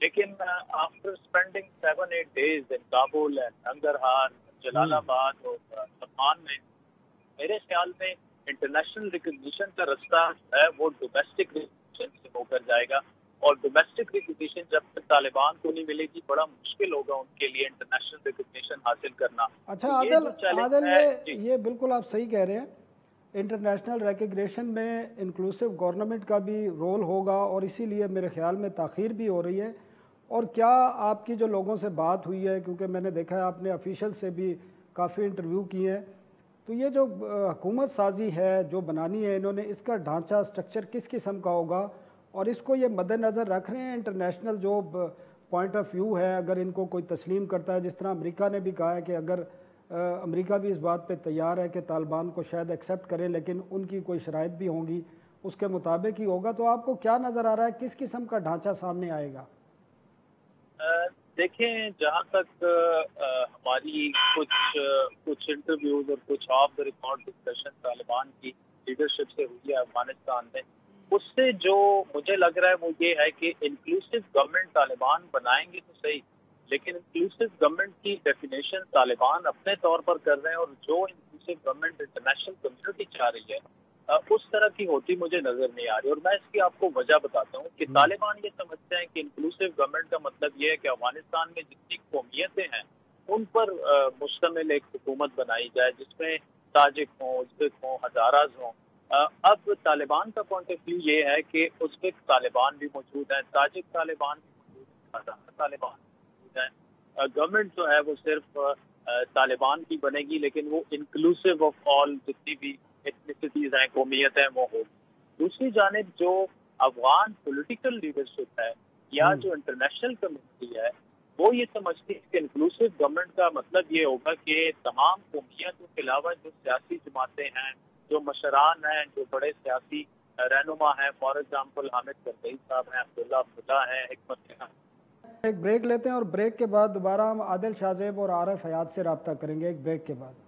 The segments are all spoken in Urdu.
لیکن after spending 7-8 days in Kabul and Nangarhar Jalalabad اور لکھنؤ میں، میرے خیال میں انٹرنیشنل ریکگنیشن کا رستہ ہے وہ ڈومیسٹک ریکگنیشن سے ہو کر جائے گا، اور ڈومیسٹک ریکگنیشن جب تک طالبان کو نہیں ملے گی بڑا مشکل ہوگا ان کے لیے انٹرنیشنل ریکگنیشن حاصل کرنا۔ اچھا عادل یہ بالکل آپ صحیح کہہ رہے ہیں، انٹرنیشنل ریکگنیشن میں انکلوسیو گورنمنٹ کا بھی رول ہوگا اور اسی لیے میرے خیال میں تاخیر بھی ہو رہی ہے۔ اور کیا آپ کی جو لوگوں سے بات ہوئی ہے، کیونکہ میں نے دیکھا ہے آپ نے آفیشل سے بھی کافی انٹرویو کیے ہیں، تو یہ جو حکومت سازی ہے جو بنانی ہے انہوں نے، اس کا ڈھانچہ سٹرکچر کس قسم کا ہوگا، اور اس کو یہ مد نظر رکھ رہے ہیں انٹرنیشنل جو پوائنٹ آف ویو ہے اگر ان کو کوئی تسلیم کرتا ہے، جس طرح امریکہ نے بھی کہا ہے کہ اگر امریکہ بھی اس بات پہ تیار ہے کہ طالبان کو شاید ایکسیپٹ کریں لیکن ان کی کوئی شرائط بھی ہوں گی، اس کے مطابق ہی ہوگا، تو آپ کو کیا نظر آ رہا ہے کس قسم کا ڈھانچہ سامنے آئے گا؟ دیکھیں، جہاں تک ہماری کچھ انٹرویوز اور کچھ of the record discussion Taliban کی لیڈرشپ سے ہوئی ہے افغانستان میں، اس سے جو مجھے لگ رہا ہے وہ یہ ہے کہ انکلوسیو گورنمنٹ طالبان بنائیں گے تو صحیح، لیکن انکلوسیو گورنمنٹ کی ڈیفینیشن طالبان اپنے طور پر کر رہے ہیں، اور جو انکلوسیو گورنمنٹ انٹرنیشنل کمیونٹی چاہ رہی ہے اس طرح کی ہوتی مجھے نظر نہیں آ رہی۔ اور میں اس کی آپ کو وجہ بتاتا ہوں کہ طالبان یہ سمجھتے ہیں کہ انکلوسیو گورنمنٹ کا مطلب یہ ہے کہ افغانستان میں جتنی قومیتیں ہیں ان پر مشتمل ایک حکومت بنائی جائے جس میں تاجک ہوں، ازبک ہوں، ہزاراز ہوں۔ اب طالبان کا پوائنٹ آف ویو یہ ہے کہ ازبک طالبان بھی موجود ہیں، تاجک طالبان بھی موجود ہیں، ہزارہ طالبان بھی موجود ہیں۔ گورنمنٹ جو ہے وہ صرف طالبان کی بنے گی، لیکن وہ انکلوسیو آف آل جتنی بھی ایتھنیسٹیز ہیں، قومیت ہیں، وہ ہوگی۔ دوسری جانب جو افغان پولیٹیکل لیڈرشپ ہے یا جو انٹرنیشنل کمیونٹی ہے وہ یہ سمجھتی ہے کہ انکلوسیو گورنمنٹ کا مطلب یہ ہوگا کہ تمام قومیتوں کے علاوہ جو سیاسی جماعتیں ہیں، جو مشران ہیں، جو بڑے سیاسی رہنما ہیں، فار ایگزامپل حامد کرزئی صاحب ہیں، عبداللہ ہیں، حکمت ہیں۔ ایک بریک لیتے ہیں اور بریک کے بعد دوبارہ ہم عادل شاہ زیب اور عارف حیات سے رابطہ کریں گے، ایک بریک کے بعد۔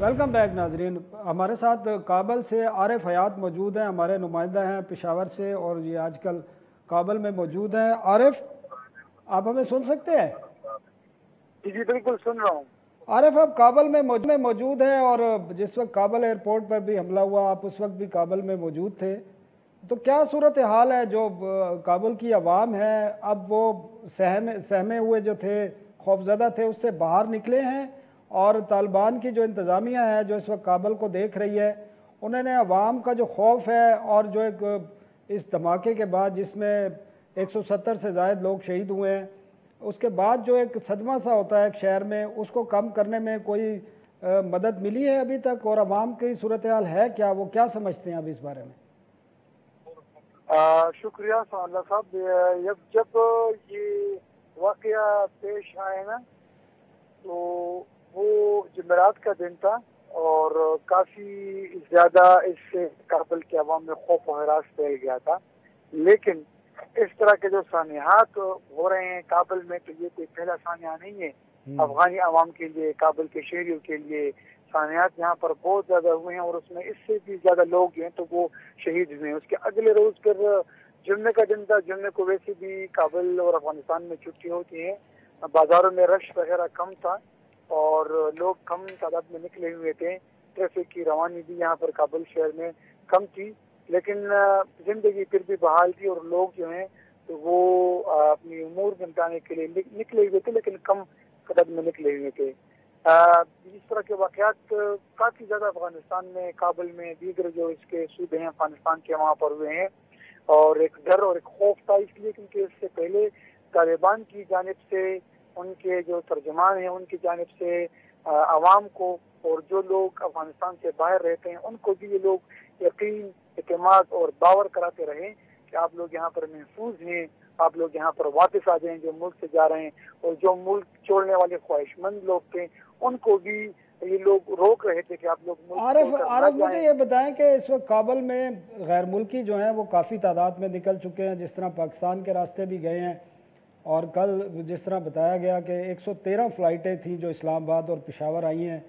ویلکم بیک ناظرین، ہمارے ساتھ کابل سے عارف حیات موجود ہیں، ہمارے نمائندہ ہیں پشاور سے، اور یہ آج کل کابل میں موجود ہیں۔ عارف، آپ ہمیں سن سکتے ہیں؟ جی بالکل سن رہا ہوں۔ عارف، آپ کابل میں موجود ہیں، اور جس وقت کابل ایئرپورٹ پر بھی حملہ ہوا آپ اس وقت بھی کابل میں موجود تھے، تو کیا صورتحال ہے؟ جو کابل کی عوام ہے اب وہ سہمے ہوئے جو تھے، خوفزدہ تھے، اس سے باہر نکلے ہیں، اور طالبان کی جو انتظامیہ ہے جو اس وقت کابل کو دیکھ رہی ہے، انہوں نے عوام کا جو خوف ہے اور جو ایک اس دھماکے کے بعد جس میں 170 سے زائد لوگ شہید ہوئے ہیں، اس کے بعد جو ایک صدمہ سا ہوتا ہے ایک شہر میں، اس کو کم کرنے میں کوئی مدد ملی ہے ابھی تک؟ اور عوام کی صورتحال ہے کیا، وہ کیا سمجھتے ہیں اب اس بارے میں؟ شکریہ اللہ صاحب۔ جب یہ واقعہ پیش آئے نا تو وہ جمعرات کا دن تھا، اور کافی زیادہ اس سے کابل کے عوام میں خوف و ہراس پھیل گیا تھا، لیکن اس طرح کے جو سانحات ہو رہے ہیں کابل میں تو یہ کوئی پہلا سانحہ نہیں ہے افغانی عوام کے لیے، کابل کے شہریوں کے لیے۔ سانحات یہاں پر بہت زیادہ ہوئے ہیں، اور اس میں اس سے بھی زیادہ لوگ ہیں تو وہ شہید ہوئے ہیں۔ اس کے اگلے روز پھر جمعے کا دن تھا، جمعے کو ویسے بھی کابل اور افغانستان میں چھٹی ہوتی ہے، بازاروں میں رش وغیرہ کم تھا اور لوگ کم تعداد میں نکلے ہوئے تھے، ٹریفک کی روانی بھی یہاں پر کابل شہر میں کم تھی، لیکن زندگی پھر بھی بحال تھی، اور لوگ جو ہیں تو وہ اپنی امور نمٹانے کے لیے نکلے ہوئے تھے، لیکن کم تعداد میں نکلے ہوئے تھے۔ اس طرح کے واقعات کافی زیادہ افغانستان میں، کابل میں، دیگر جو اس کے صوبے ہیں افغانستان کے وہاں پر ہوئے ہیں، اور ایک ڈر اور ایک خوف تھا، اس لیے کیونکہ اس سے پہلے طالبان کی جانب سے، ان کے جو ترجمان ہیں ان کی جانب سے عوام کو اور جو لوگ افغانستان سے باہر رہتے ہیں ان کو بھی یہ لوگ یقین، اعتماد اور باور کراتے رہے کہ آپ لوگ یہاں پر محفوظ ہیں، آپ لوگ یہاں پر واپس آ جائیں جو ملک سے جا رہے ہیں، اور جو ملک چھوڑنے والے خواہش مند لوگ تھے ان کو بھی یہ لوگ روک رہے تھے کہ آپ لوگ ملک چھوڑ کر نہ جائیں۔ عارف مجھے یہ بتائیں کہ اس وقت کابل میں غیر ملکی جو ہیں وہ کافی تعداد میں نکل چکے ہیں، جس طرح پاکستان کے راستے بھی گئے ہیں، اور کل جس طرح بتایا گیا کہ 113 فلائٹیں تھیں جو اسلام آباد اور پشاور آئی ہیں،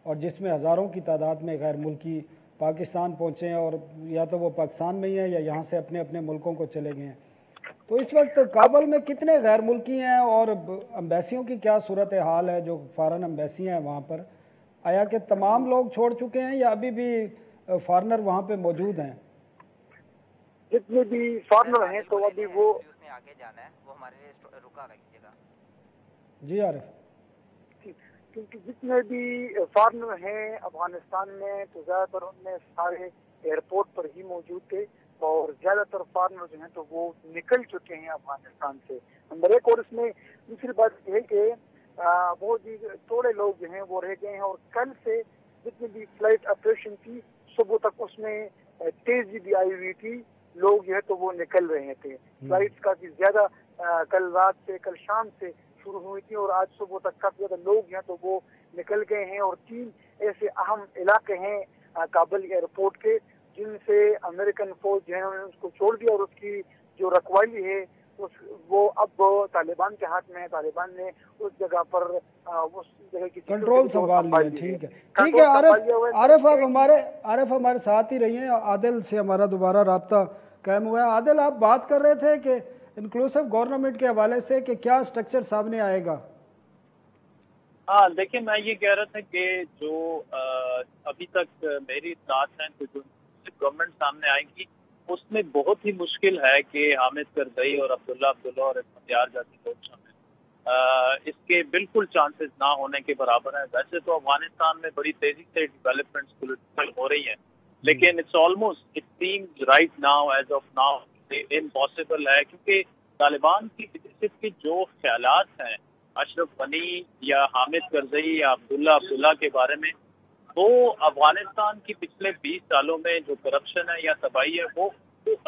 اور جس میں ہزاروں کی تعداد میں غیر ملکی پاکستان پہنچے ہیں، اور یا تو وہ پاکستان میں ہی ہیں یا یہاں سے اپنے اپنے ملکوں کو چلے گئے ہیں. تو اس وقت کابل میں کتنے غیر ملکی ہیں اور امبیسیوں کی کیا صورت حال ہے جو فارن امبیسیاں ہیں وہاں پر؟ آیا کہ تمام لوگ چھوڑ چکے ہیں یا ابھی بھی فارنر وہاں پہ موجود ہیں؟ جتنے بھی فارنر ہیں تو ابھی وہ آگے جانا ہے، وہ ہمارے لیے رکا رکھیے گا. جی عارف. کیونکہ جتنے بھی فارنر ہیں افغانستان میں تو زیادہ تر ان میں سارے ایئرپورٹ پر ہی موجود تھے، اور زیادہ تر فارنر جو ہیں تو وہ نکل چکے ہیں افغانستان سے. نمبر ایک، اور اس میں دوسری بات یہ ہے کہ وہ تھوڑے لوگ جو ہیں وہ رہ گئے ہیں، اور کل سے جتنی بھی فلائٹ آپریشن تھی صبح تک اس میں تیزی بھی آئی ہوئی تھی، لوگ جو ہے تو وہ نکل رہے تھے. فلائٹ کافی زیادہ کل رات سے کل شام سے شروع ہوئی تھی، اور آج صبح تک کافی زیادہ لوگ ہیں تو وہ نکل گئے ہیں. اور 3 ایسے اہم علاقے ہیں کابل ایئرپورٹ کے جن سے امریکن فوج جو ہے انہوں نے اس کو چھوڑ دیا، اور اس کی جو رکھوالی ہے وہ اب طالبان کے ہاتھ میں ہے. طالبان نے اس جگہ پر اس جگہ کی کنٹرول سنبھال لیا. ٹھیک ہے ٹھیک ہے. عارف آپ ہمارے ساتھ ہی رہی ہیں. عادل سے ہمارا دوبارہ رابطہ قائم ہوا ہے. عادل، آپ بات کر رہے تھے کہ انکلوسیو گورنمنٹ کے حوالے سے کہ کیا سٹرکچر سامنے آئے گا؟ ہاں دیکھیں، میں یہ کہہ رہا تھا کہ جو ابھی تک میری اطلاعات ہیں کہ جو گورنمنٹ سامنے آئے گی اس میں بہت ہی مشکل ہے کہ حامد کرزئی اور عبداللہ اور اختیار جیسے لوگ شامل، اس کے بالکل چانسز نہ ہونے کے برابر ہیں. ویسے تو افغانستان میں بڑی تیزی سے ڈیولپمنٹس پولیٹیکل ہو رہی ہیں، لیکن it seems right now as of now impossible ہے، کیونکہ طالبان کی لیڈرشپ کی جو خیالات ہیں اشرف غنی یا حامد کرزئی یا عبداللہ کے بارے میں، وہ افغانستان کی پچھلے 20 سالوں میں جو کرپشن ہے یا تباہی ہے وہ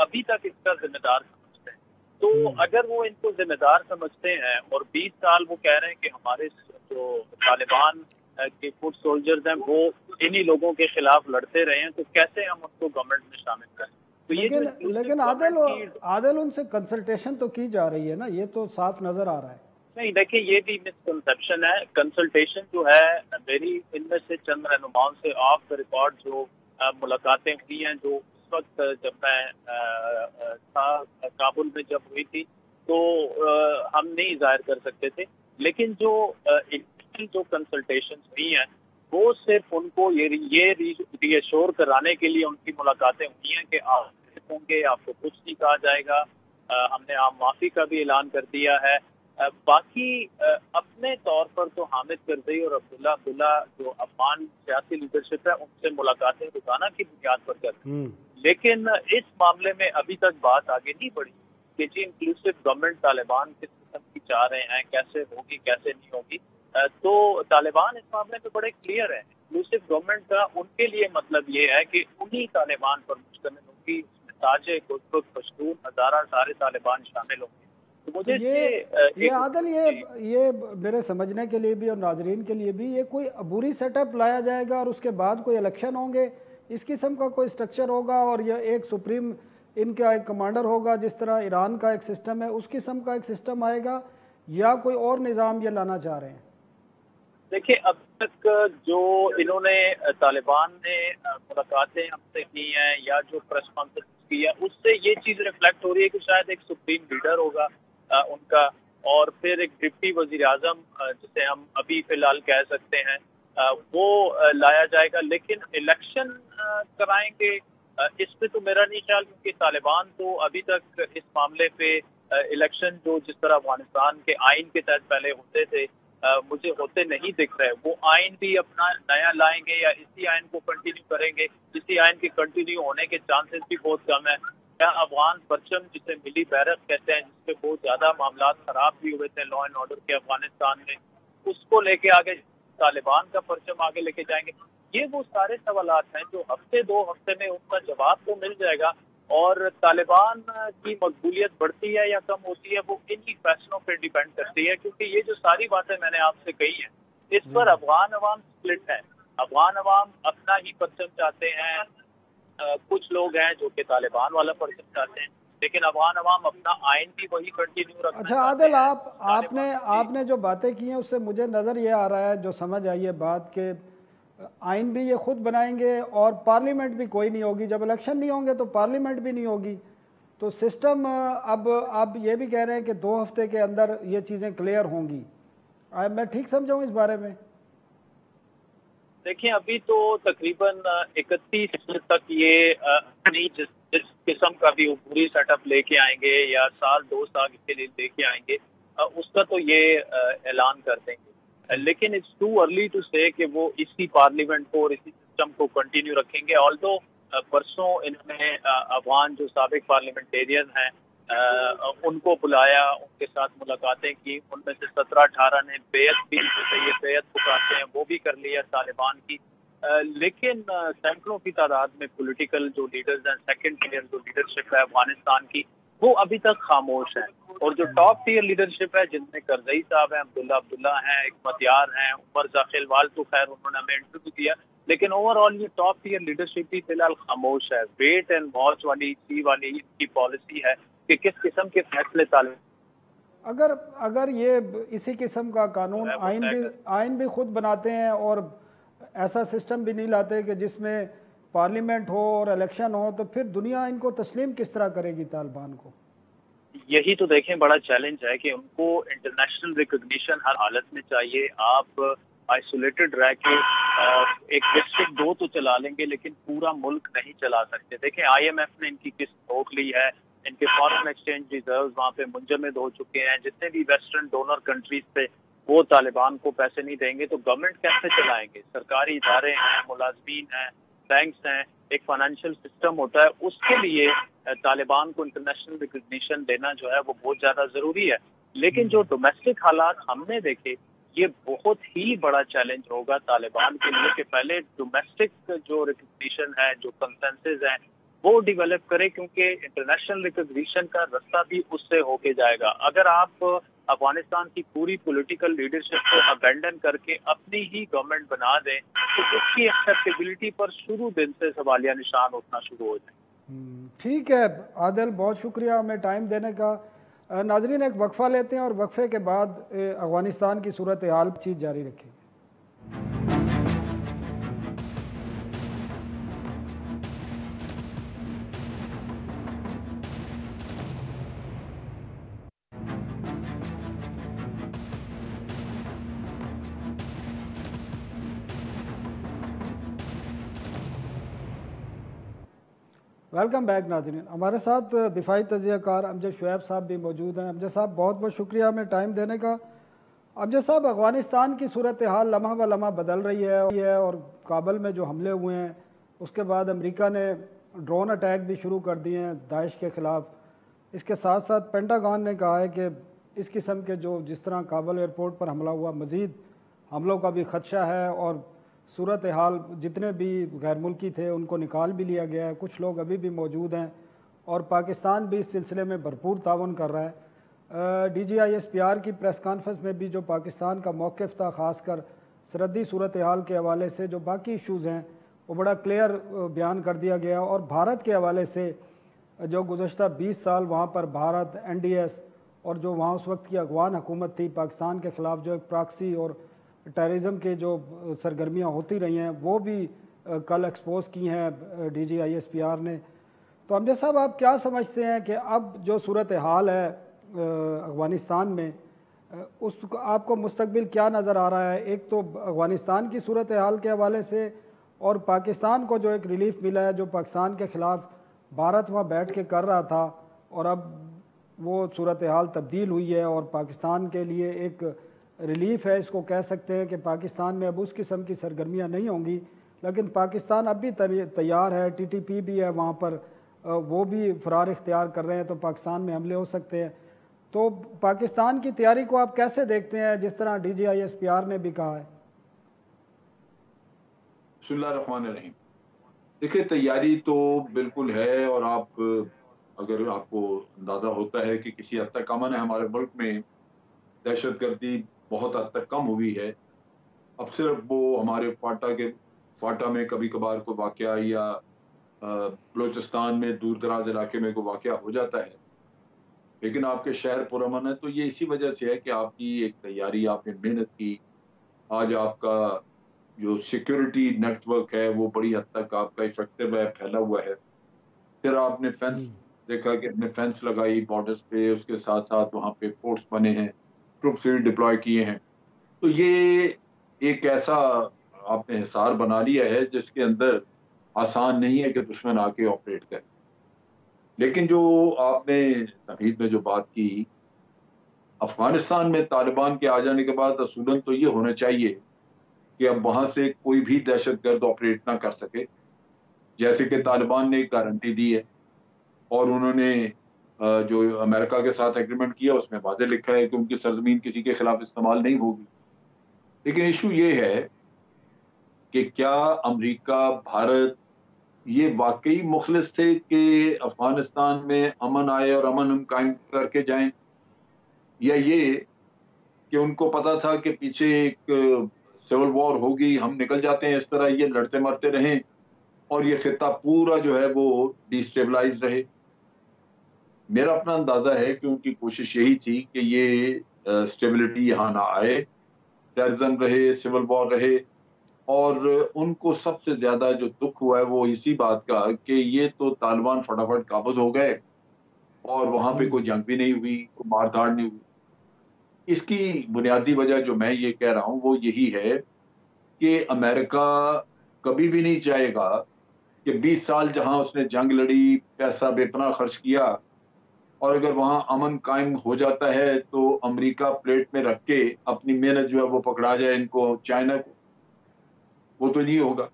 ابھی تک اس کا ذمہ دار سمجھتے ہیں. تو اگر وہ ان کو ذمہ دار سمجھتے ہیں اور 20 سال وہ کہہ رہے ہیں کہ ہمارے جو طالبان کے فٹ سولجرز ہیں وہ انہی لوگوں کے خلاف لڑتے رہے ہیں، تو کیسے ہم ان کو گورنمنٹ میں شامل کریں؟ لیکن عادل ان سے کنسلٹیشن تو کی جا رہی ہے نا، یہ تو صاف نظر آ رہا ہے. نہیں دیکھیں، یہ بھی مسکنسیپشن ہے. کنسلٹیشن جو ہے میری ان میں سے چند رہنماؤں سے آف دا ریکارڈ جو ملاقاتیں ہوئی ہیں، جو اس وقت جب میں تھا کابل میں جب ہوئی تھی تو ہم نہیں ظاہر کر سکتے تھے، لیکن جو کنسلٹیشن ہوئی ہیں وہ صرف ان کو یہ ری ایشور کرانے کے لیے ان کی ملاقاتیں ہوئی ہیں کہ آپ ہوں گے، آپ کو کچھ نہیں کہا جائے گا. ہم نے عام معافی کا بھی اعلان کر دیا ہے. باقی اپنے طور پر تو حامد کرزئی اور عبداللہ جو افغان سیاسی لیڈرشپ ہے ان سے ملاقاتیں روزانہ کی بنیاد پر کرتے ہیں، لیکن اس معاملے میں ابھی تک بات آگے نہیں بڑھی کہ جی انکلوسیو گورنمنٹ طالبان کس قسم کی چاہ رہے ہیں، کیسے ہوگی کیسے نہیں ہوگی. تو طالبان اس معاملے میں بڑے کلیئر ہیں. انکلوسیو گورنمنٹ کا ان کے لیے مطلب یہ ہے کہ انہی طالبان پر مشتمل ہوگی، اس میں تاجے گلبرگ پشتون ہزارہ سارے طالبان شامل ہوں گے. یہ عادل یہ میرے سمجھنے کے لیے بھی اور ناظرین کے لیے بھی یہ کوئی عبوری سیٹ اپ لایا جائے گا اور اس کے بعد کوئی الیکشن ہوں گے، اس قسم کا کوئی سٹرکچر ہوگا، اور یہ ایک سپریم ان کا ایک کمانڈر ہوگا جس طرح ایران کا ایک سسٹم ہے، اس قسم کا ایک سسٹم آئے گا، یا کوئی اور نظام یہ لانا چاہ رہے ہیں؟ دیکھیں، اب تک جو انہوں نے طالبان نے ملاقاتیں ہم سے کی ہیں یا جو پریس کانفرنس کی ہے اس سے یہ چیز ریفلیکٹ ہو رہی ہے کہ شاید ایک سپریم لیڈر ہوگا ان کا، اور پھر ایک ڈپٹی وزیر اعظم جسے ہم ابھی فی الحال کہہ سکتے ہیں وہ لایا جائے گا. لیکن الیکشن کرائیں گے اس پہ تو میرا نہیں خیال، کیونکہ طالبان تو ابھی تک اس معاملے پہ الیکشن جو جس طرح افغانستان کے آئین کے تحت پہلے ہوتے تھے مجھے ہوتے نہیں دکھ رہے. وہ آئین بھی اپنا نیا لائیں گے یا اسی آئین کو کنٹینیو کریں گے؟ اسی آئین کے کنٹینیو ہونے کے چانسز بھی بہت کم ہیں. کیا افغان پرچم جسے ملی بیرق کہتے ہیں، جس پہ بہت زیادہ معاملات خراب بھی ہوئے تھے لا اینڈ آرڈر کے افغانستان میں، اس کو لے کے آگے طالبان کا پرچم آگے لے کے جائیں گے؟ یہ وہ سارے سوالات ہیں جو ہفتے 2 ہفتے میں ان کا جواب تو مل جائے گا. اور طالبان کی مقبولیت بڑھتی ہے یا کم ہوتی ہے وہ انہی فیصلوں پہ ڈیپینڈ کرتی ہے، کیونکہ یہ جو ساری باتیں میں نے آپ سے کہی ہیں اس پر افغان عوام سپلٹ ہے. افغان عوام اپنا ہی پرچم چاہتے ہیں، کچھ لوگ ہیں جو کہ طالبان والا پرچم چاہتے ہیں. لیکن افغان عوام اپنا آئین بھی وہی کنٹینیو رکھنا اچھا چاہتے عادل، ہیں۔ آپ نے جو باتیں کی ہیں اس سے مجھے نظر یہ آ رہا ہے، جو سمجھ آئی ہے بات، کہ آئین بھی یہ خود بنائیں گے اور پارلیمنٹ بھی کوئی نہیں ہوگی، جب الیکشن نہیں ہوں گے تو پارلیمنٹ بھی نہیں ہوگی، تو سسٹم اب آپ یہ بھی کہہ رہے ہیں کہ 2 ہفتے کے اندر یہ چیزیں کلیئر ہوں گی، میں ٹھیک سمجھاؤں اس بارے میں؟ دیکھیں ابھی تو تقریباً 31 تک یہ جس قسم کا بھی پوری سیٹ اپ لے کے آئیں گے یا سال 2 سال کے لیے لے کے آئیں گے، اس کا تو یہ اعلان کر دیں گے، لیکن اٹس ٹو ارلی ٹو سے کہ وہ اسی پارلیمنٹ کو اور اسی سسٹم کو کنٹینیو رکھیں گے۔ آلدو پرسوں انہوں نے افغان جو سابق پارلیمنٹیرین ہیں ان کو بلایا، ان کے ساتھ ملاقاتیں کی، ان میں سے 17-18 نے بیعت بھی، یہ بیعت پکارتے ہیں وہ بھی کر لیا طالبان کی، لیکن سینکڑوں کی تعداد میں پولیٹیکل جو لیڈرز ہیں، سیکنڈ ٹیئر جو لیڈرشپ ہے افغانستان کی، وہ ابھی تک خاموش ہیں، اور جو ٹاپ ٹیئر لیڈرشپ ہے جن میں کرزئی صاحب ہیں، عبداللہ ہیں، حکمت یار ہیں، عمر ذاخر وال، تو خیر انہوں نے ہمیں انٹرویو دیا، لیکن اوور آل یہ ٹاپ ٹیئر لیڈرشپ بھی فی الحال خاموش ہے۔ ویٹ اینڈ واچ والی ان کی پالیسی ہے کہ کس قسم کے فیصلے اگر یہ اسی قسم کا قانون آئین بھی خود بناتے ہیں اور ایسا سسٹم بھی نہیں لاتے کہ جس میں پارلیمنٹ ہو اور الیکشن ہو، تو پھر دنیا ان کو تسلیم کس طرح کرے گی طالبان کو؟ یہی تو دیکھیں بڑا چیلنج ہے کہ ان کو انٹرنیشنل ریکگنیشن ہر حالت میں چاہیے۔ آپ آئسولیٹڈ رہ کے ایک ڈسٹرکٹ 2 تو چلا لیں گے لیکن پورا ملک نہیں چلا سکتے۔ دیکھیں IMF نے ان کی قسط روک لی ہے، ان کے فارن ایکسچینج ریزروز وہاں پہ منجمد ہو چکے ہیں، جتنے بھی ویسٹرن ڈونر کنٹریز تھے وہ طالبان کو پیسے نہیں دیں گے تو گورنمنٹ کیسے چلائیں گے؟ سرکاری ادارے ہیں، ملازمین ہیں، بینکس ہیں، ایک فائنینشیل سسٹم ہوتا ہے، اس کے لیے طالبان کو انٹرنیشنل ریکگنیشن دینا جو ہے وہ بہت زیادہ ضروری ہے۔ لیکن جو ڈومیسٹک حالات ہم نے دیکھے، یہ بہت ہی بڑا چیلنج ہوگا طالبان کے لیے کہ پہلے ڈومیسٹک جو ریکگنیشن ہے، جو کنسنسز ہیں وہ ڈیولپ کرے، کیونکہ انٹرنیشنل ریکگنیشن کا رستہ بھی اس سے ہو کے جائے گا۔ اگر آپ افغانستان کی پوری پولیٹیکل لیڈرشپ کو ابینڈن کر کے اپنی ہی گورنمنٹ بنا دیں تو اس کی ایکسیپٹیبلٹی پر شروع دن سے سوالیہ نشان اٹھنا شروع ہو جائیں۔ ٹھیک ہے عادل، بہت شکریہ ہمیں ٹائم دینے کا۔ ناظرین ایک وقفہ لیتے ہیں اور وقفے کے بعد افغانستان کی صورتحال چیز جاری رکھیں گے۔ ویلکم بیک ناظرین، ہمارے ساتھ دفاعی تجزیہ کار امجد شعیب صاحب بھی موجود ہیں۔ امجد صاحب بہت بہت شکریہ ہمیں ٹائم دینے کا۔ امجد صاحب، افغانستان کی صورتحال لمحہ بہ لمحہ بدل رہی ہے اور کابل میں جو حملے ہوئے ہیں اس کے بعد امریکہ نے ڈرون اٹیک بھی شروع کر دیے ہیں داعش کے خلاف۔ اس کے ساتھ ساتھ پینٹاگون نے کہا ہے کہ اس قسم کے جس طرح کابل ایئرپورٹ پر حملہ ہوا، مزید حملوں کا بھی خدشہ ہے اور صورتحال جتنے بھی غیر ملکی تھے ان کو نکال بھی لیا گیا ہے، کچھ لوگ ابھی بھی موجود ہیں اور پاکستان بھی اس سلسلے میں بھرپور تعاون کر رہا ہے۔ DGISPR کی پریس کانفرنس میں بھی جو پاکستان کا موقف تھا، خاص کر سرحدی صورتحال کے حوالے سے جو باقی ایشوز ہیں وہ بڑا کلیئر بیان کر دیا گیا، اور بھارت کے حوالے سے جو گزشتہ 20 سال وہاں پر بھارت NDS اور جو وہاں اس وقت کی افغان حکومت تھی پاکستان کے خلاف جو ایک پراکسی اور ٹیررزم کے جو سرگرمیاں ہوتی رہی ہیں وہ بھی کل ایکسپوز کی ہیں DGISPR نے۔ تو امجد صاحب، آپ کیا سمجھتے ہیں کہ اب جو صورتحال ہے افغانستان میں، اس آپ کو مستقبل کیا نظر آ رہا ہے؟ ایک تو افغانستان کی صورتحال کے حوالے سے اور پاکستان کو جو ایک ریلیف ملا ہے جو پاکستان کے خلاف بھارت وہاں بیٹھ کے کر رہا تھا، اور اب وہ صورتحال تبدیل ہوئی ہے اور پاکستان کے لیے ایک ریلیف ہے، اس کو کہہ سکتے ہیں کہ پاکستان میں اب اس قسم کی سرگرمیاں نہیں ہوں گی، لیکن پاکستان اب بھی تیار ہے، TTP بھی ہے وہاں پر، وہ بھی فرار اختیار کر رہے ہیں تو پاکستان میں حملے ہو سکتے ہیں۔ تو پاکستان کی تیاری کو آپ کیسے دیکھتے ہیں جس طرح DGISPR نے بھی کہا ہے؟ بسم اللہ الرحمن الرحیم۔ دیکھیں، تیاری تو بالکل ہے، اور اگر آپ کو اندازہ ہوتا ہے کہ کسی حد تک امن ہے ہمارے ملک میں، دہشت گردی بہت حد تک کم ہوئی ہے۔ اب صرف وہ ہمارے فاٹا میں کبھی کبھار کوئی واقعہ یا بلوچستان میں دور دراز علاقے میں کوئی واقعہ ہو جاتا ہے لیکن آپ کے شہر پرامن ہے، تو یہ اسی وجہ سے ہے کہ آپ کی ایک تیاری، آپ نے محنت کی. آج آپ کا جو سیکیورٹی نیٹ ورک ہے وہ بڑی حد تک آپ کا افیکٹو ہے، پھیلا ہوا ہے. پھر آپ نے فینس دیکھا کہ ہم نے فینس لگائی بارڈرز پہ، اس کے ساتھ ساتھ وہاں پہ فورٹس بنے ہیں، ٹروپس بھی ڈپلوائے کیے ہیں. تو یہ ایک ایسا آپ نے حصار بنا لیا ہے جس کے اندر آسان نہیں ہے کہ دشمن آ کے آپریٹ کرے. لیکن جو آپ نے تمہید میں جو بات کی، افغانستان میں طالبان کے آ جانے کے بعد اصولاً تو یہ ہونا چاہیے کہ اب وہاں سے کوئی بھی دہشت گرد آپریٹ نہ کر سکے. جیسے کہ طالبان نے ایک گارنٹی دی ہے اور انہوں نے جو امریکہ کے ساتھ ایگریمنٹ کیا اس میں واضح لکھا ہے کہ ان کی سرزمین کسی کے خلاف استعمال نہیں ہوگی. لیکن ایشو یہ ہے کہ کیا امریکہ، بھارت یہ واقعی مخلص تھے کہ افغانستان میں امن آئے اور امن ہم قائم کر کے جائیں، یا یہ کہ ان کو پتا تھا کہ پیچھے ایک سول وار ہوگی، ہم نکل جاتے ہیں اس طرح یہ لڑتے مرتے رہیں اور یہ خطہ پورا جو ہے وہ ڈیسٹیبلائز رہے. میرا اپنا اندازہ ہے کہ ان کی کوشش یہی تھی کہ یہ اسٹیبلٹی یہاں نہ آئے، ٹیررزم رہے، سول وار رہے. اور ان کو سب سے زیادہ جو دکھ ہوا ہے وہ اسی بات کا کہ یہ تو طالبان فٹافٹ قابض ہو گئے اور وہاں پہ کوئی جنگ بھی نہیں ہوئی، کوئی مار دھاڑ نہیں ہوئی. اس کی بنیادی وجہ جو میں یہ کہہ رہا ہوں وہ یہی ہے کہ امریکہ کبھی بھی نہیں چاہے گا کہ 20 سال جہاں اس نے جنگ لڑی، پیسہ بے پناہ خرچ کیا، اور اگر وہاں امن قائم ہو جاتا ہے تو امریکہ پلیٹ میں رکھ کے اپنی محنت جو ہے وہ پکڑا جائے ان کو، چائنا کو. وہ تو نہیں ہوگا.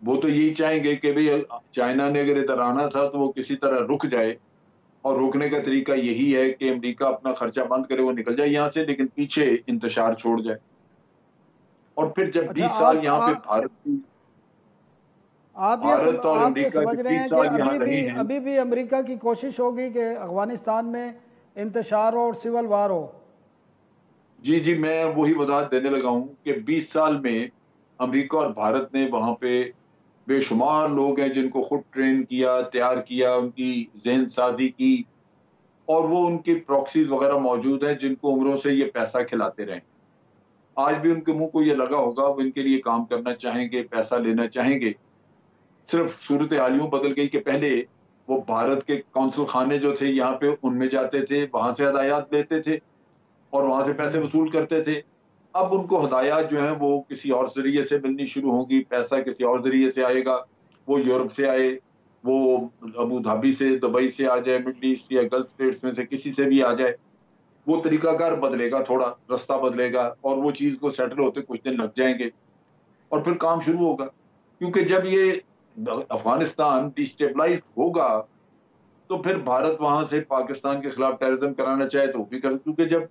وہ تو یہی چاہیں گے کہ بھئی چائنا نے اگر ادھر آنا تھا تو وہ کسی طرح رک جائے، اور روکنے کا طریقہ یہی ہے کہ امریکہ اپنا خرچہ بند کرے، وہ نکل جائے یہاں سے، لیکن پیچھے انتشار چھوڑ جائے. اور پھر جب اچھا 20 سال یہاں پہ بھارت اور آپ یہ امریکہ سمجھ کے رہے 20 ہیں کہ سال یہاں رہے ہیں. ابھی بھی امریکہ کی کوشش ہوگی کہ افغانستان میں انتشار اور سول وار ہو؟ جی میں وہی وضاحت دینے لگا ہوں کہ 20 سال میں امریکہ اور بھارت نے وہاں پہ بے شمار لوگ ہیں جن کو خود ٹرین کیا، تیار کیا، ان کی ذہن سازی کی، اور وہ ان کی پراکسیز وغیرہ موجود ہیں جن کو عمروں سے یہ پیسہ کھلاتے رہے. آج بھی ان کے منہ کو یہ لگا ہوگا، وہ ان کے لیے کام کرنا چاہیں گے، پیسہ لینا چاہیں گے. صرف صورتحال یوں بدل گئی کہ پہلے وہ بھارت کے قونصل خانے جو تھے یہاں پہ ان میں جاتے تھے، وہاں سے ہدایات لیتے تھے اور وہاں سے پیسے وصول کرتے تھے. اب ان کو ہدایات جو ہیں وہ کسی اور ذریعے سے ملنی شروع ہوں گی، پیسہ کسی اور ذریعے سے آئے گا. وہ یورپ سے آئے، وہ ابو دھابی سے، دبئی سے آ جائے، مڈل ایسٹ یا گلف اسٹیٹس میں سے کسی سے بھی آ جائے، وہ طریقہ کار بدلے گا، تھوڑا رستہ بدلے گا اور وہ چیز کو سیٹل ہوتے کچھ دن لگ جائیں گے اور پھر کام شروع ہوگا. کیونکہ جب یہ افغانستان ڈیسٹیبلائز ہوگا تو پھر بھارت وہاں سے پاکستان کے خلاف ٹیررزم کرانا چاہے تو وہ بھی کر، کیونکہ جب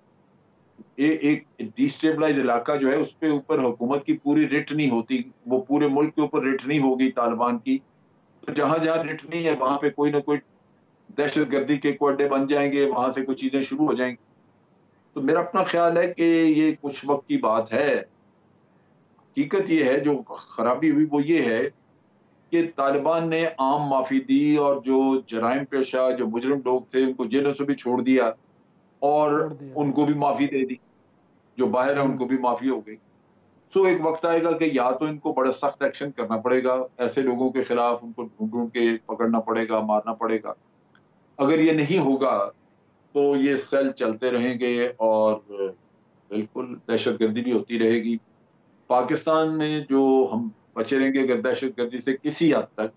ایک ڈیسٹیبلائز علاقہ جو ہے اس پہ اوپر حکومت کی پوری رٹ نہیں ہوتی، وہ پورے ملک کے اوپر رٹ نہیں ہوگی طالبان کی، تو جہاں جہاں رٹ نہیں ہے وہاں پہ کوئی نہ کوئی دہشت گردی کے کوئی اڈے بن جائیں گے، وہاں سے کوئی چیزیں شروع ہو جائیں گی. تو میرا اپنا خیال ہے کہ یہ کچھ وقت کی بات ہے. حقیقت یہ ہے جو خرابی ہوئی وہ یہ ہے کہ طالبان نے عام معافی دی اور جو جرائم پیشہ، جو مجرم لوگ تھے ان کو جیلوں سے بھی چھوڑ دیا اور ان کو بھی معافی دے دی، جو باہر ہے ان کو بھی معافی ہو گئی. سو ایک وقت آئے گا کہ یا تو ان کو بڑا سخت ایکشن کرنا پڑے گا ایسے لوگوں کے خلاف، ان کو ڈھونڈ ڈھونڈ کے پکڑنا پڑے گا، مارنا پڑے گا. اگر یہ نہیں ہوگا تو یہ سیل چلتے رہیں گے اور بالکل دہشت گردی بھی ہوتی رہے گی. پاکستان میں جو ہم بچے رہیں گے اگر دہشت گردی سے کسی حد تک،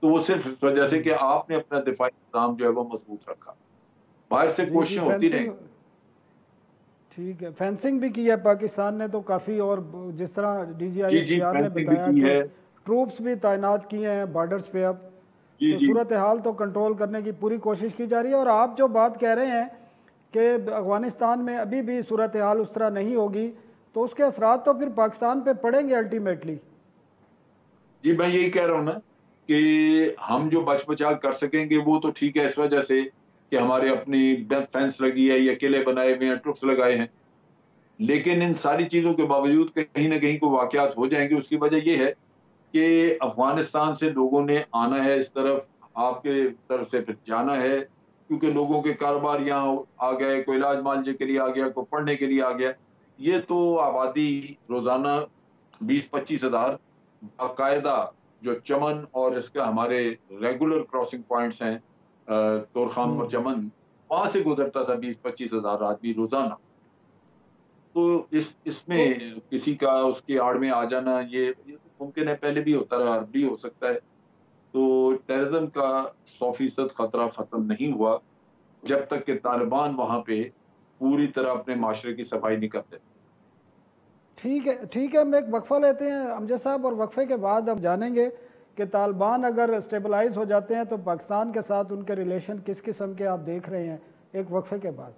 تو وہ صرف اس وجہ سے کہ آپ نے اپنا دفاعی نظام جو ہے وہ مضبوط رکھا. باہر سے کوششیں ہوتی رہیں. ٹھیک ہے، فینسنگ بھی کی ہے پاکستان نے تو کافی، اور جس طرح D G I S P R نے بتایا کہ ٹروپس بھی تعینات کیے ہیں بارڈرز پہ. اب تو صورتحال تو کنٹرول کرنے کی پوری کوشش کی جا رہی ہے. اور آپ جو بات کہہ رہے ہیں کہ افغانستان میں ابھی بھی صورتحال اس طرح نہیں ہوگی تو اس کے اثرات تو پھر پاکستان پہ پڑیں گے الٹیمیٹلی. جی میں یہی کہہ رہا ہوں نا کہ ہم جو بچ بچا کر سکیں گے وہ تو ٹھیک ہے، اس وجہ سے کہ ہمارے اپنی فینس لگی ہے یا قلعے بنائے ہوئے ہیں، ٹروپس لگائے ہیں. لیکن ان ساری چیزوں کے باوجود کہیں نہ کہیں کوئی واقعات ہو جائیں گے. اس کی وجہ یہ ہے کہ افغانستان سے لوگوں نے آنا ہے اس طرف، آپ کے طرف سے پھر جانا ہے، کیونکہ لوگوں کے کاروبار یہاں آ گئے، کوئی علاج معالجے کے لیے آ گیا، کوئی پڑھنے کے لیے آ گیا. یہ تو آبادی روزانہ 20-25 ہزار باقاعدہ جو چمن اور اس کا ہمارے ریگولر کراسنگ پوائنٹس ہیں تورخان اور چمن، وہاں سے گزرتا تھا 20-25 ہزار آدمی روزانہ. تو اس میں کسی کا اس کی آڑ میں آ جانا یہ تو ممکن ہے، پہلے بھی ہوتا رہا، اب بھی ہو سکتا ہے. تو ٹیررزم کا 100% خطرہ ختم نہیں ہوا جب تک کہ طالبان وہاں پہ پوری طرح اپنے معاشرے کی صفائی نہیں کرتے. ٹھیک ہے، ہم ایک وقفہ لیتے ہیں امجد صاحب، اور وقفے کے بعد ہم جانیں گے کہ طالبان اگر اسٹیبلائز ہو جاتے ہیں تو پاکستان کے ساتھ ان کے ریلیشن کس قسم کے آپ دیکھ رہے ہیں، ایک وقفے کے بعد.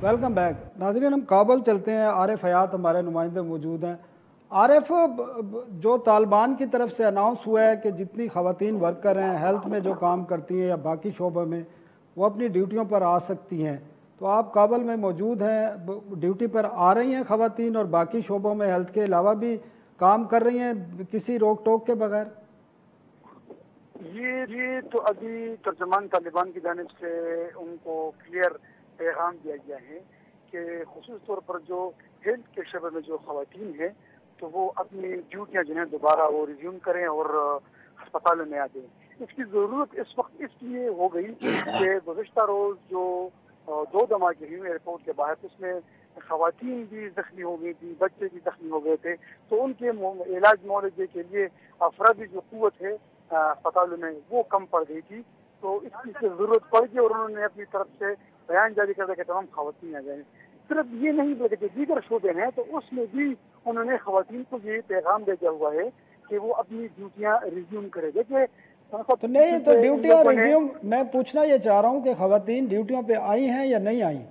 Welcome back. ناظرین، ہم کابل چلتے ہیں. عارف حیات ہمارے نمائندے موجود ہیں. عارف، جو طالبان کی طرف سے اناؤنس ہوا ہے کہ جتنی خواتین ورکر ہیں، ہیلتھ میں جو کام کرتی ہیں یا باقی شعبوں میں، وہ اپنی ڈیوٹیوں پر آ سکتی ہیں. تو آپ کابل میں موجود ہیں، ڈیوٹی پر آ رہی ہیں خواتین اور باقی شعبوں میں ہیلتھ کے علاوہ بھی کام کر رہی ہیں کسی روک ٹوک کے بغیر؟ یہ تو ابھی ترجمان طالبان کی جانب سے ان کو کلیئر پیغام دیا گیا ہے کہ خصوص طور پر جو ہیلتھ کے شعبے میں جو خواتین ہیں تو وہ اپنی ڈیوٹیاں جو ہیں دوبارہ وہ ریزیوم کریں اور ہسپتالوں میں آ دیں. اس کی ضرورت اس وقت اس لیے ہو گئی کہ گزشتہ روز جو 2 دھماکے ہوئے ایئرپورٹ کے باہر، اس میں خواتین بھی زخمی ہو گئی تھی، بچے بھی زخمی ہو گئے تھے. تو ان کے علاج معالجے کے لیے افرادی جو قوت ہے اسپتالوں میں وہ کم پڑ گئی تھی. تو اس کی ضرورت پڑ گئی اور انہوں نے اپنی طرف سے بیان جاری کر دیا کہ تمام خواتین آ جائیں. صرف یہ نہیں بلکہ جو دیگر شعبے ہیں تو اس میں بھی انہوں نے خواتین کو یہ پیغام بھیجا ہوا ہے کہ وہ اپنی ڈیوٹیاں ریزیوم کرے. دیکھیے تو نہیں تو ڈیوٹیاں ریزیوم، میں پوچھنا یہ چاہ رہا ہوں کہ خواتین ڈیوٹیوں پہ آئی ہیں یا نہیں آئی؟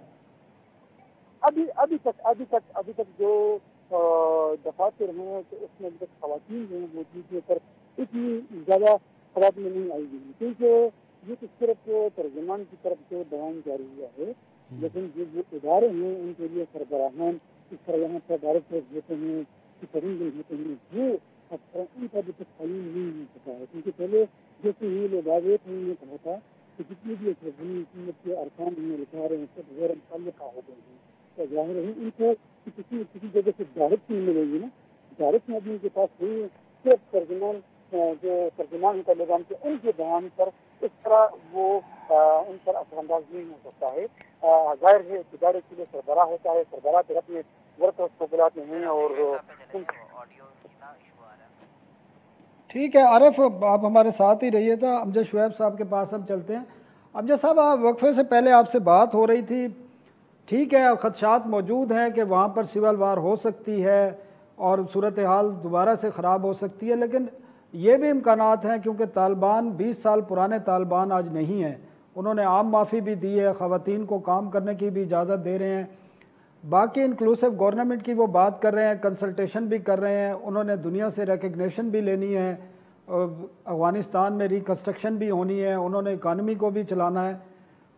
ابھی تک جو دفاتر ہیں تو اس میں ابھی تک خواتین جو ہیں وہ ڈیوٹیوں پر اتنی زیادہ خراب میں نہیں آئی ہوئی، کیونکہ یہ تو صرف ترجمان کی طرف سے بیان جاری ہوا ہے. لیکن جو ادارے ہیں ان کے لیے سربراہان اس طرح یہاں پر ڈائریکٹر ہوتے ہیں، ہوتے ہیں، وہ ان کا بھی تک تعین نہیں ہو سکا ہے. کیونکہ پہلے جیسے ہی لوگ نے کہا تھا کہ جتنی بھی حکومت کے ارکان میں لکھا رہے ہیں سب غیر متعلقہ ہو گئے ہیں. تو ظاہر ہے ان کو کسی جگہ سے ڈائریکٹ نہیں ملے گی نا. ڈائریکٹ میں آدمی کے پاس نہیں ہے، صرف ترجمان جو ترجمان طالبان کے ان کے بیان پر اس طرح وہ ان پر اثر انداز نہیں ہو سکتا ہے. ظاہر ہے ادارے کے لیے سربراہ ہوتا ہے، سربراہ پھر اپنے ورکرز کو بلاتے ہیں اور ٹھیک ہے. عارف، آپ ہمارے ساتھ ہی رہیے تھا. امجد شعیب صاحب کے پاس ہم چلتے ہیں. امجد صاحب، آپ وقفے سے پہلے آپ سے بات ہو رہی تھی، ٹھیک ہے خدشات موجود ہیں کہ وہاں پر سول وار ہو سکتی ہے اور صورتحال دوبارہ سے خراب ہو سکتی ہے، لیکن یہ بھی امکانات ہیں کیونکہ طالبان 20 سال پرانے طالبان آج نہیں ہیں. انہوں نے عام معافی بھی دی ہے، خواتین کو کام کرنے کی بھی اجازت دے رہے ہیں، باقی انکلوسیو گورنمنٹ کی وہ بات کر رہے ہیں، کنسلٹیشن بھی کر رہے ہیں. انہوں نے دنیا سے ریکگنیشن بھی لینی ہے، افغانستان میں ریکنسٹرکشن بھی ہونی ہے، انہوں نے اکانومی کو بھی چلانا ہے.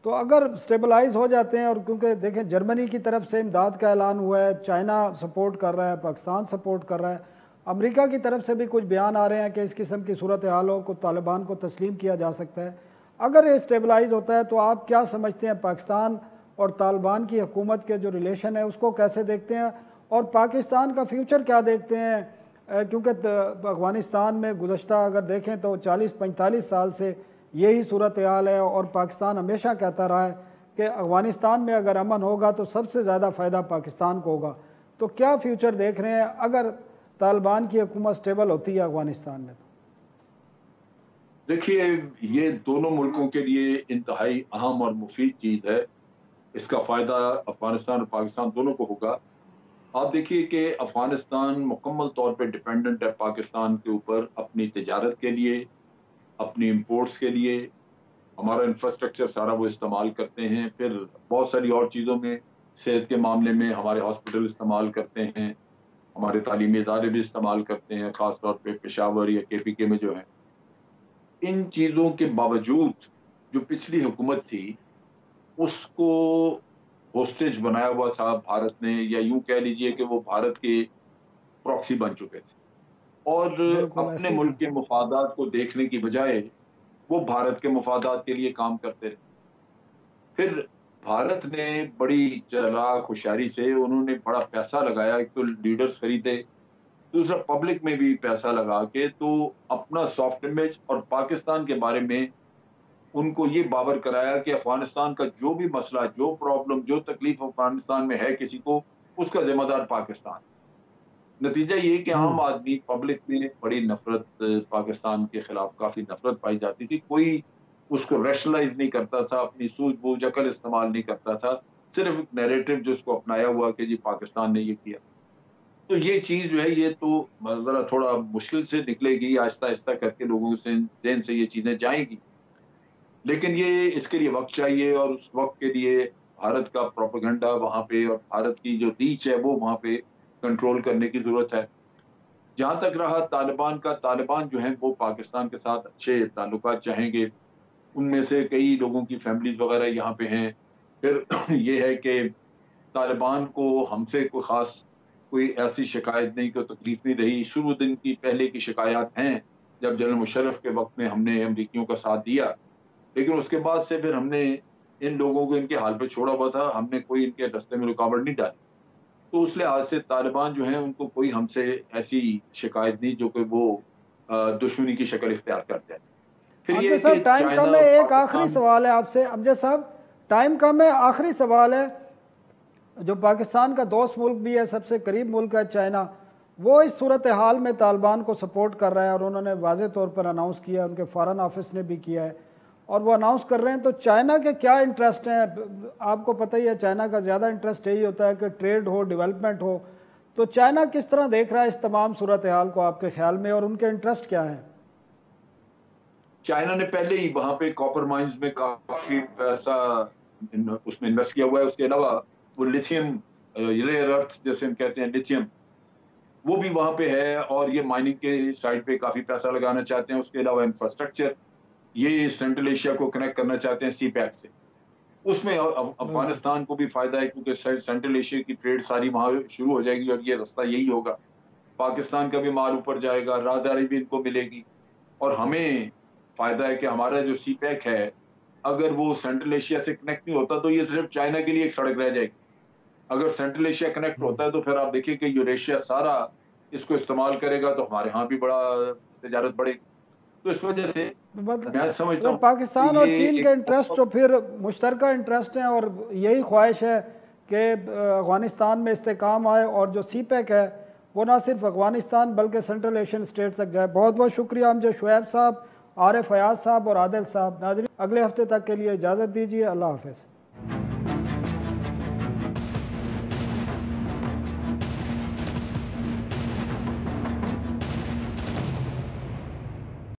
تو اگر سٹیبلائز ہو جاتے ہیں، اور کیونکہ دیکھیں جرمنی کی طرف سے امداد کا اعلان ہوا ہے، چائنا سپورٹ کر رہا ہے، پاکستان سپورٹ کر رہا ہے، امریکہ کی طرف سے بھی کچھ بیان آ رہے ہیں کہ اس قسم کی صورتحالوں کو طالبان کو تسلیم کیا جا سکتا ہے. اگر یہ سٹیبلائز ہوتا ہے تو آپ کیا سمجھتے ہیں پاکستان اور طالبان کی حکومت کے جو ریلیشن ہے اس کو کیسے دیکھتے ہیں، اور پاکستان کا فیوچر کیا دیکھتے ہیں؟ کیونکہ افغانستان میں گزشتہ اگر دیکھیں تو 40-45 سال سے یہی صورتحال ہے، اور پاکستان ہمیشہ کہتا رہا ہے کہ افغانستان میں اگر امن ہوگا تو سب سے زیادہ فائدہ پاکستان کو ہوگا. تو کیا فیوچر دیکھ رہے ہیں اگر طالبان کی حکومت سٹیبل ہوتی ہے افغانستان میں؟ تو دیکھیے، یہ دونوں ملکوں کے لیے انتہائی اہم اور مفید چیز ہے. اس کا فائدہ افغانستان اور پاکستان دونوں کو ہوگا. آپ دیکھیے کہ افغانستان مکمل طور پہ ڈیپینڈنٹ ہے پاکستان کے اوپر اپنی تجارت کے لیے، اپنی امپورٹس کے لیے. ہمارا انفراسٹرکچر سارا وہ استعمال کرتے ہیں. پھر بہت ساری اور چیزوں میں، صحت کے معاملے میں ہمارے ہاسپٹل استعمال کرتے ہیں، ہمارے تعلیمی ادارے بھی استعمال کرتے ہیں، خاص طور پہ پشاور یا KPK میں جو ہیں. ان چیزوں کے باوجود جو پچھلی حکومت تھی اس کو ہوسٹیج بنایا ہوا تھا بھارت نے، یا یوں کہہ لیجئے کہ وہ بھارت کے پراکسی بن چکے تھے، اور بالکل اپنے ایسے ہی تھا۔ ملک کے مفادات کو دیکھنے کی بجائے وہ بھارت کے مفادات کے لیے کام کرتے رہے. پھر بھارت نے بڑی چلاک ہوشیاری سے انہوں نے بڑا پیسہ لگایا، ایک تو لیڈرز خریدے، دوسرا پبلک میں بھی پیسہ لگا کے تو اپنا سافٹ امیج اور پاکستان کے بارے میں ان کو یہ باور کرایا کہ افغانستان کا جو بھی مسئلہ، جو پرابلم، جو تکلیف افغانستان میں ہے کسی کو، اس کا ذمہ دار پاکستان. نتیجہ یہ کہ عام آدمی پبلک میں بڑی نفرت، پاکستان کے خلاف کافی نفرت پائی جاتی تھی. کوئی اس کو ریشنلائز نہیں کرتا تھا، اپنی سوجھ بوجھ عقل استعمال نہیں کرتا تھا، صرف ایک نیریٹو جس کو اپنایا ہوا کہ جی پاکستان نے یہ کیا. تو یہ چیز جو ہے یہ تو ذرا تھوڑا مشکل سے نکلے گی، آہستہ آہستہ کر کے لوگوں سے ذہن سے یہ چیزیں جائیں گی، لیکن یہ اس کے لیے وقت چاہیے، اور اس وقت کے لیے بھارت کا پروپیگنڈا وہاں پہ اور بھارت کی جو ریچ ہے وہ وہاں پہ کنٹرول کرنے کی ضرورت ہے. جہاں تک رہا طالبان کا، طالبان جو ہیں وہ پاکستان کے ساتھ اچھے تعلقات چاہیں گے. ان میں سے کئی لوگوں کی فیملیز وغیرہ یہاں پہ ہیں. پھر یہ ہے کہ طالبان کو ہم سے کوئی خاص کوئی ایسی شکایت نہیں، کوئی تکلیف نہیں رہی. شروع دن کی پہلے کی شکایات ہیں جب جنرل مشرف کے وقت میں ہم نے امریکیوں کا ساتھ دیا، لیکن اس کے بعد سے پھر ہم نے ان لوگوں کو ان کے حال پہ چھوڑا ہوا تھا، ہم نے کوئی ان کے راستے میں رکاوٹ نہیں ڈالی. تو اس لحاظ سے طالبان جو ہیں ان کو کوئی ہم سے ایسی شکایت نہیں جو کہ وہ دشمنی کی شکل اختیار کرتے ہیں. پھر امجد یہ صاحب کہ ٹائم چائنا کم ہے، اور ایک آخری پاکستان، سوال ہے آپ سے. امجد صاحب ٹائم کم ہے، آخری سوال ہے. جو پاکستان کا دوست ملک بھی ہے، سب سے قریب ملک ہے چائنا، وہ اس صورتحال میں طالبان کو سپورٹ کر رہا ہے، اور انہوں نے واضح طور پر اناؤنس کیا، ان کے فارن آفس نے بھی کیا ہے، اور وہ اناؤنس کر رہے ہیں. تو چائنا کے کیا انٹرسٹ ہیں؟ آپ کو پتہ ہی ہے چائنا کا زیادہ انٹرسٹ یہی ہوتا ہے کہ ٹریڈ ہو، ڈیولپمنٹ ہو. تو چائنا کس طرح دیکھ رہا ہے اس تمام صورتحال کو آپ کے خیال میں، اور ان کے انٹرسٹ کیا ہیں؟ چائنا نے پہلے ہی وہاں پہ کاپر مائنز میں کافی پیسہ اس میں انویسٹ کیا ہوا ہے. اس کے علاوہ وہ لیتھیم، ریئر ارتھ جیسے ہم کہتے ہیں لیتھیم، وہ بھی وہاں پہ ہے، اور یہ مائننگ کے سائڈ پہ کافی پیسہ لگانا چاہتے ہیں. اس کے علاوہ انفراسٹرکچر، یہ سینٹرل ایشیا کو کنیکٹ کرنا چاہتے ہیں CPEC سے. اس میں افغانستان کو بھی فائدہ ہے کیونکہ سینٹرل ایشیا کی ٹریڈ ساری وہاں شروع ہو جائے گی، اور یہ راستہ یہی ہوگا. پاکستان کا بھی مال اوپر جائے گا، راہداری بھی ان کو ملے گی، اور ہمیں فائدہ ہے کہ ہمارا جو CPEC ہے اگر وہ سینٹرل ایشیا سے کنیکٹ نہیں ہوتا تو یہ صرف چائنا کے لیے ایک سڑک رہ جائے گی. اگر سینٹرل ایشیا کنیکٹ ہوتا ہے تو پھر آپ دیکھیں کہ یوریشیا سارا اس کو استعمال کرے گا، تو ہمارے ہاں بھی بڑا تجارت بڑھے گی. تو اس وجہ سے میں سمجھتا ہوں پاکستان کہ اور یہ چین ایک کے انٹرسٹ جو پھر مشترکہ انٹرسٹ ہیں، اور یہی خواہش ہے کہ افغانستان میں استحکام آئے، اور جو CPEC ہے وہ نہ صرف افغانستان بلکہ سینٹرل ایشین اسٹیٹ تک جائے. بہت بہت شکریہ امجد شعیب صاحب، عارف فیاض صاحب اور عادل صاحب. ناظرین اگلے ہفتے تک کے لیے اجازت دیجیے. اللہ حافظ.